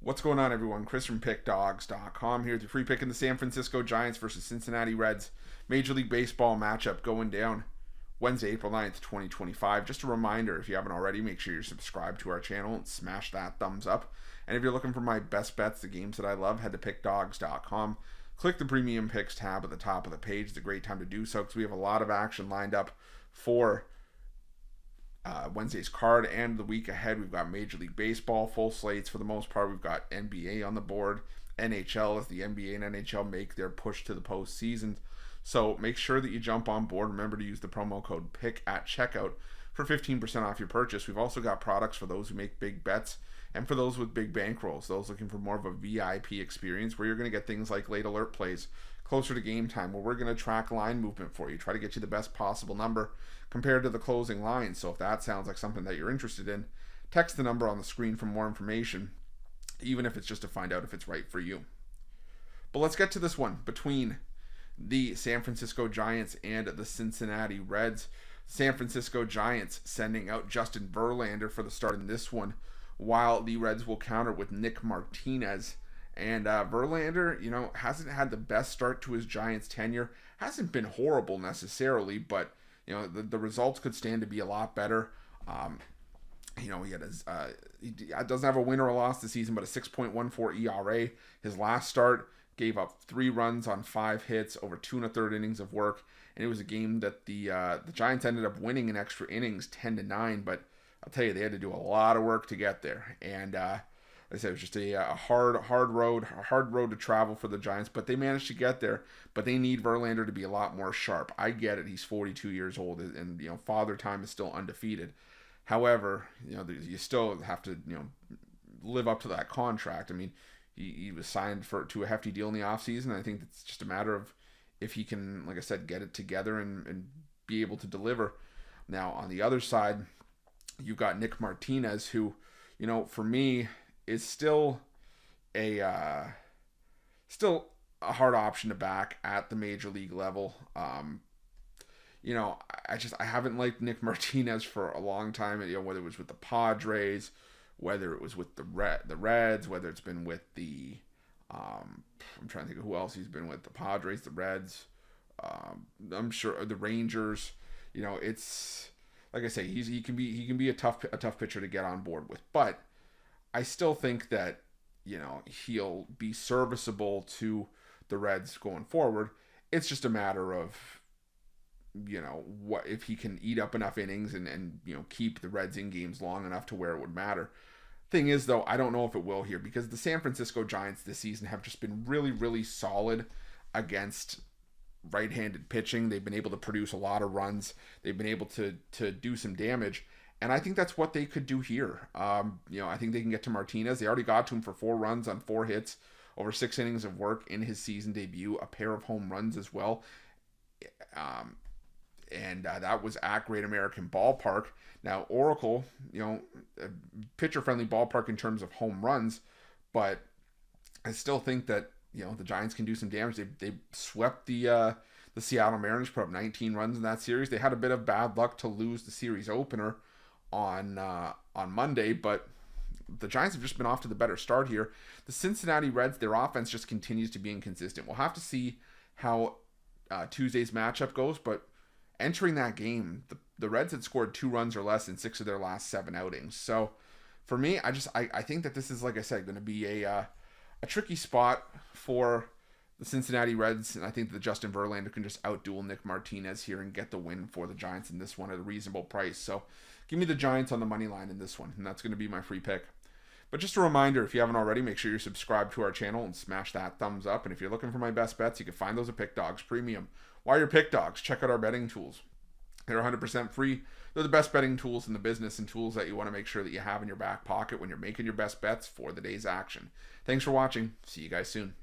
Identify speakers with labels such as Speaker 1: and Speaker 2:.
Speaker 1: What's going on, everyone? Chris from Pickdawgz.com here with your free pick in the San Francisco Giants versus Cincinnati Reds Major League Baseball matchup going down Wednesday, April 9th, 2025. Just a reminder, if you haven't already, make sure you're subscribed to our channel and smash that thumbs up. And if you're looking for my best bets, the games that I love, head to Pickdawgz.com. Click the Premium Picks tab at the top of the page. It's a great time to do so because we have a lot of action lined up for Wednesday's card and the week ahead. We've got Major League Baseball full slates for the most part. We've got NBA on the board, NHL as the NBA and NHL make their push to the postseason. So make sure that you jump on board. Remember to use the promo code PICK at checkout for 15% off your purchase. We've also got products for those who make big bets and for those with big bankrolls, those looking for more of a VIP experience where you're going to get things like late alert plays closer to game time, where we're going to track line movement for you, try to get you the best possible number compared to the closing line. So if that sounds like something that you're interested in, text the number on the screen for more information, even if it's just to find out if it's right for you. But let's get to this one between the San Francisco Giants and the Cincinnati Reds. San Francisco Giants sending out Justin Verlander for the start in this one, while the Reds will counter with Nick Martinez. And Verlander, hasn't had the best start to his Giants tenure. Hasn't been horrible necessarily, but the results could stand to be a lot better. He doesn't have a win or a loss this season, but a 6.14 ERA. His last start gave up 3 runs on 5 hits over 2 1/3 innings of work, and it was a game that the Giants ended up winning in extra innings 10-9. But I'll tell you, they had to do a lot of work to get there, and I said it was just a hard road to travel for the Giants, but they managed to get there. But they need Verlander to be a lot more sharp. I get it; he's 42 years old, and Father Time is still undefeated. However, you still have to live up to that contract. I mean, he was signed to a hefty deal in the offseason. I think it's just a matter of if he can, like I said, get it together and be able to deliver. Now, on the other side, you've got Nick Martinez, who, for me, is still a hard option to back at the major league level. I haven't liked Nick Martinez for a long time. Whether it was with the Padres, whether it was with the Reds, whether it's been with the I'm trying to think of who else he's been with. The Padres, the Reds, I'm sure the Rangers. It's like I say, he can be a tough pitcher to get on board with, but I still think that, he'll be serviceable to the Reds going forward. It's just a matter of, what if he can eat up enough innings and keep the Reds in games long enough to where it would matter. Thing is, though, I don't know if it will here, because the San Francisco Giants this season have just been really, really solid against right-handed pitching. They've been able to produce a lot of runs. They've been able to do some damage. And I think that's what they could do here. I think they can get to Martinez. They already got to him for 4 runs on 4 hits over 6 innings of work in his season debut, a pair of home runs as well. That was at Great American Ballpark. Now, Oracle, a pitcher-friendly ballpark in terms of home runs, but I still think that, the Giants can do some damage. They swept the Seattle Mariners, put up 19 runs in that series. They had a bit of bad luck to lose the series opener on Monday, but the Giants have just been off to the better start here. The Cincinnati Reds, their offense just continues to be inconsistent. We'll have to see how Tuesday's matchup goes, but entering that game, the Reds had scored 2 runs or less in 6 of their last 7 outings. So for me, I think that this is, like I said, going to be a tricky spot for the Cincinnati Reds, and I think that Justin Verlander can just outduel Nick Martinez here and get the win for the Giants in this one at a reasonable price. So give me the Giants on the money line in this one, and that's going to be my free pick. But just a reminder, if you haven't already, make sure you're subscribed to our channel and smash that thumbs up. And if you're looking for my best bets, you can find those at Pick Dawgz Premium. While you're Pick Dawgz, check out our betting tools. They're 100% free. They're the best betting tools in the business and tools that you want to make sure that you have in your back pocket when you're making your best bets for the day's action. Thanks for watching. See you guys soon.